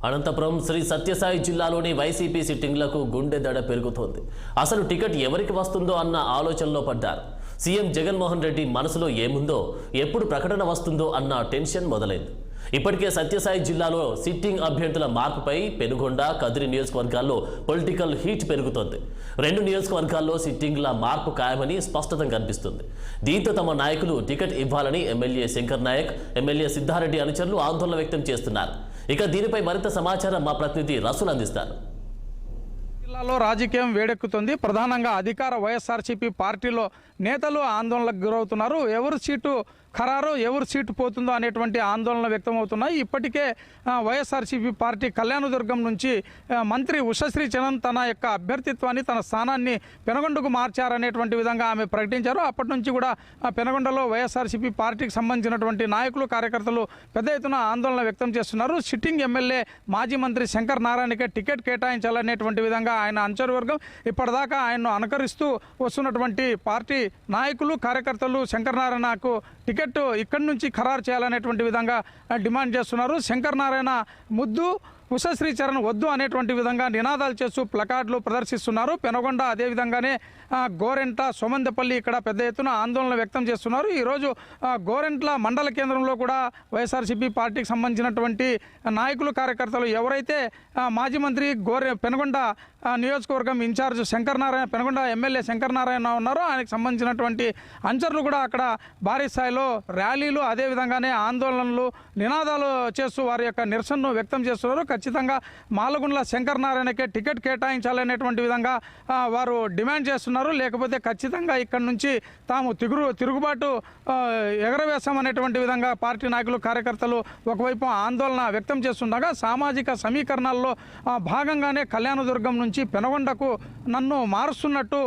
అనంతపురం శ్రీ సత్యసాయి జిల్లాలోని వైసీపీ సిట్టింగ్లకు గుండె దడ పెరుగుతోంది. అసలు టికెట్ ఎవరికి వస్తుందో అన్న ఆలోచనలో పడ్డారు. సీఎం జగన్మోహన్ రెడ్డి మనసులో ఏముందో, ఎప్పుడు ప్రకటన వస్తుందో అన్న టెన్షన్ మొదలైంది. ఇప్పటికే సత్యసాయి జిల్లాలో సిట్టింగ్ అభ్యర్థుల మార్పుపై పెనుగొండ, కదిరి నియోజకవర్గాల్లో పొలిటికల్ హీట్ పెరుగుతోంది. 2 నియోజకవర్గాల్లో సిట్టింగ్ల మార్పు ఖాయమని స్పష్టత కనిపిస్తుంది. దీంతో తమ నాయకులు టికెట్ ఇవ్వాలని ఎమ్మెల్యే శంకర్ నాయక్, ఎమ్మెల్యే సిద్ధారెడ్డి అనుచరులు ఆందోళన వ్యక్తం చేస్తున్నారు. ఇక దీనిపై మరింత సమాచారం మా ప్రతినిధి రసూల్ అందిస్తారు. జిల్లాలో రాజకీయం వేడెక్కుతుంది. ప్రధానంగా అధికార వైఎస్ఆర్సీపీ పార్టీలో నేతలు ఆందోళనకు గురవుతున్నారు. ఎవరు సీటు ఖరారు, ఎవరు సీటు పోతుందో అనేటువంటి ఆందోళన వ్యక్తమవుతున్నాయి. ఇప్పటికే వైఎస్ఆర్సీపీ పార్టీ కళ్యాణదుర్గం నుంచి మంత్రి ఉషశ్రీ చరణ్ తన యొక్క అభ్యర్థిత్వాన్ని, తన స్థానాన్ని పెనగొండకు మార్చారనేటువంటి విధంగా ఆమె ప్రకటించారు. అప్పటి నుంచి కూడా పెనగొండలో వైఎస్ఆర్సీపీ పార్టీకి సంబంధించినటువంటి నాయకులు, కార్యకర్తలు పెద్ద ఎత్తున ఆందోళన వ్యక్తం చేస్తున్నారు. సిట్టింగ్ ఎమ్మెల్యే మాజీ మంత్రి శంకర్ నారాయణకే టికెట్ కేటాయించాలనేటువంటి విధంగా ఆయన అనుచరవర్గం ఇప్పటిదాకా ఆయన్ను అనుకరిస్తూ వస్తున్నటువంటి పార్టీ నాయకులు, కార్యకర్తలు శంకర్ నారాయణకు టికెట్ ఇక్కడి నుంచి ఖరారు చేయాలనేటువంటి విధంగా డిమాండ్ చేస్తున్నారు. శంకర్ నారాయణ ముద్దు, ఉషశ్రీ చరణ్ వద్దు అనేటువంటి విధంగా నినాదాలు చేస్తూ ప్లకార్డులు ప్రదర్శిస్తున్నారు. పెనగొండ అదేవిధంగానే గోరెంట్ల, సోమందపల్లి ఇక్కడ పెద్ద ఎత్తున ఆందోళన వ్యక్తం చేస్తున్నారు. ఈరోజు గోరెంట్ల మండల కేంద్రంలో కూడా వైఎస్ఆర్సీపీ పార్టీకి సంబంధించినటువంటి నాయకులు, కార్యకర్తలు ఎవరైతే మాజీ మంత్రి పెనగొండ నియోజకవర్గం ఇన్ఛార్జ్ శంకర్ నారాయణ, పెనగొండ ఎమ్మెల్యే శంకర్ నారాయణ ఉన్నారో ఆయనకు సంబంధించినటువంటి అనుచరులు కూడా అక్కడ భారీ స్థాయిలో ర్యాలీలు, అదేవిధంగానే ఆందోళనలు, నినాదాలు చేస్తూ వారి యొక్క నిరసనను వ్యక్తం చేస్తున్నారు. ఖచ్చితంగా మాలగుండ్ల శంకర్ నారాయణకే టికెట్ కేటాయించాలనేటువంటి విధంగా వారు డిమాండ్ చేస్తున్నారు. లేకపోతే ఖచ్చితంగా ఇక్కడ నుంచి తాము తిరుగుబాటు ఎగరవేశామనేటువంటి విధంగా పార్టీ నాయకులు, కార్యకర్తలు ఒకవైపు ఆందోళన వ్యక్తం చేస్తుండగా, సామాజిక సమీకరణాల్లో భాగంగానే కళ్యాణదుర్గం నుంచి పెనగొండకు నన్ను మారుస్తున్నట్టు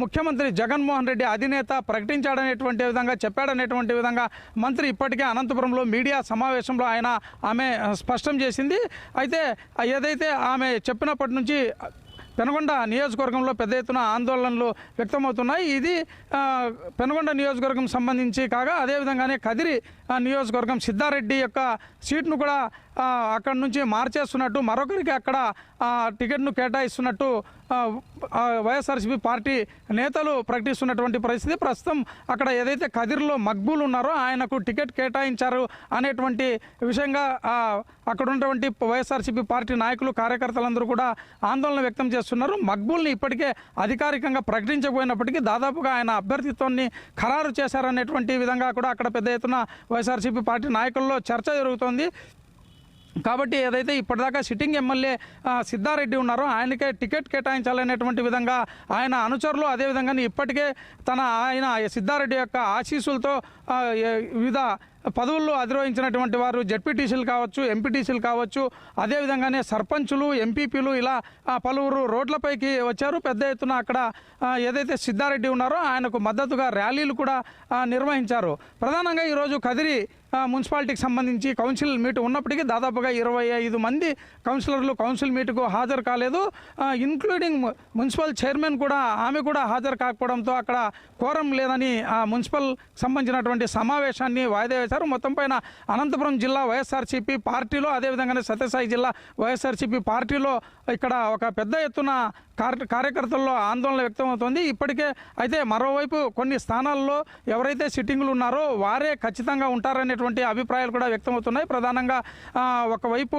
ముఖ్యమంత్రి జగన్మోహన్ రెడ్డి అధినేత ప్రకటించాడనేటువంటి విధంగా, చెప్పాడనేటువంటి విధంగా మంత్రి ఇప్పటికే అనంతపురంలో మీడియా సమావేశంలో ఆమె స్పష్టం చేసింది. అయితే ఏదైతే ఆమె చెప్పినప్పటి నుంచి పెనగొండ నియోజకవర్గంలో పెద్ద ఎత్తున ఆందోళనలు వ్యక్తమవుతున్నాయి. ఇది పెనగొండ నియోజకవర్గం సంబంధించి కాగా, అదేవిధంగానే కదిరి నియోజకవర్గం సిద్ధారెడ్డి యొక్క సీట్ను కూడా అక్కడి నుంచి మార్చేస్తున్నట్టు, మరొకరికి అక్కడ టికెట్ను కేటాయిస్తున్నట్టు వైఎస్ఆర్సీపీ పార్టీ నేతలు ప్రకటిస్తున్నటువంటి పరిస్థితి. ప్రస్తుతం అక్కడ ఏదైతే కదిరిలో మక్బూల్ ఉన్నారో ఆయనకు టికెట్ కేటాయించారు అనేటువంటి విషయంగా అక్కడ ఉన్నటువంటి వైఎస్ఆర్సీపీ పార్టీ నాయకులు, కార్యకర్తలందరూ కూడా ఆందోళన వ్యక్తం చేస్తున్నారు. మక్బూల్ని ఇప్పటికే అధికారికంగా ప్రకటించకపోయినప్పటికీ దాదాపుగా ఆయన అభ్యర్థిత్వాన్ని ఖరారు చేశారనేటువంటి విధంగా కూడా అక్కడ పెద్ద ఎత్తున వైఎస్ఆర్సీపీ పార్టీ నాయకుల్లో చర్చ జరుగుతోంది. కాబట్టి ఏదైతే ఇప్పటిదాకా సిట్టింగ్ ఎమ్మెల్యే సిద్ధారెడ్డి ఉన్నారో ఆయనకే టికెట్ కేటాయించాలనేటువంటి విధంగా ఆయన అనుచరులు, అదేవిధంగా ఇప్పటికే ఆయన సిద్ధారెడ్డి యొక్క ఆశీస్సులతో వివిధ పదవుల్లో అధిరోహించినటువంటి వారు జెడ్పీటీసీలు కావచ్చు, ఎంపీటీసీలు కావచ్చు, అదేవిధంగానే సర్పంచులు, ఎంపీపీలు ఇలా పలువురు రోడ్లపైకి వచ్చారు. పెద్ద ఎత్తున అక్కడ ఏదైతే సిద్ధారెడ్డి ఉన్నారో ఆయనకు మద్దతుగా ర్యాలీలు కూడా నిర్వహించారు. ప్రధానంగా ఈరోజు కదిరి మున్సిపాలిటీకి సంబంధించి కౌన్సిల్ మీట్ ఉన్నప్పటికీ దాదాపుగా 25 మంది కౌన్సిలర్లు కౌన్సిల్ మీటుకు హాజరు కాలేదు. ఇంక్లూడింగ్ మున్సిపల్ చైర్మన్ కూడా, ఆమె కూడా హాజరు కాకపోవడంతో అక్కడ కోరం లేదని మున్సిపల్ సంబంధించినటువంటి సమావేశాన్ని వాయిదా వేశారు. మొత్తం పైన అనంతపురం జిల్లా వైఎస్ఆర్సీపీ పార్టీలో, అదేవిధంగానే సత్యసాయి జిల్లా వైఎస్ఆర్సీపీ పార్టీలో ఇక్కడ ఒక పెద్ద ఎత్తున కార్యకర్తల్లో ఆందోళన వ్యక్తమవుతోంది. ఇప్పటికే అయితే మరోవైపు కొన్ని స్థానాల్లో ఎవరైతే సిట్టింగులు ఉన్నారో వారే ఖచ్చితంగా ఉంటారనేటువంటి అభిప్రాయాలు కూడా వ్యక్తమవుతున్నాయి. ప్రధానంగా ఒకవైపు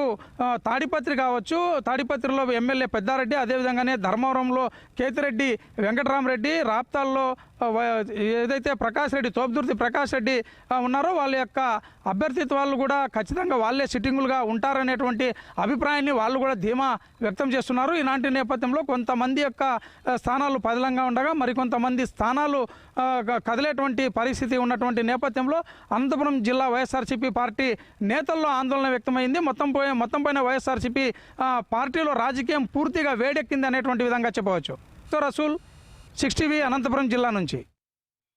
తాడిపత్రి కావచ్చు, తాడిపత్రిలో ఎమ్మెల్యే పెద్దారెడ్డి, అదేవిధంగానే ధర్మవరంలో కేతిరెడ్డి వెంకటరామరెడ్డి, రాప్తాల్లో ఏదైతే ప్రకాష్ రెడ్డి, తోపుదుర్తి ప్రకాష్ రెడ్డి ఉన్నారో వాళ్ళ యొక్క అభ్యర్థిత్వాలు కూడా ఖచ్చితంగా వాళ్ళే సిట్టింగులుగా ఉంటారనేటువంటి అభిప్రాయాన్ని వాళ్ళు కూడా ధీమా వ్యక్తం చేస్తున్నారు. ఇలాంటి నేపథ్యంలో కొంతమంది యొక్క స్థానాలు పదిలంగా ఉండగా మరికొంతమంది స్థానాలు కదిలేటువంటి పరిస్థితి ఉన్నటువంటి నేపథ్యంలో అనంతపురం జిల్లా వైఎస్ఆర్సీపీ పార్టీ నేతల్లో ఆందోళన వ్యక్తమైంది. మొత్తం పైన వైఎస్ఆర్సీపీ పార్టీలో రాజకీయం పూర్తిగా వేడెక్కింది అనేటువంటి విధంగా చెప్పవచ్చు. రసూల్, 6 టీవీ, అనంతపురం జిల్లా నుంచి.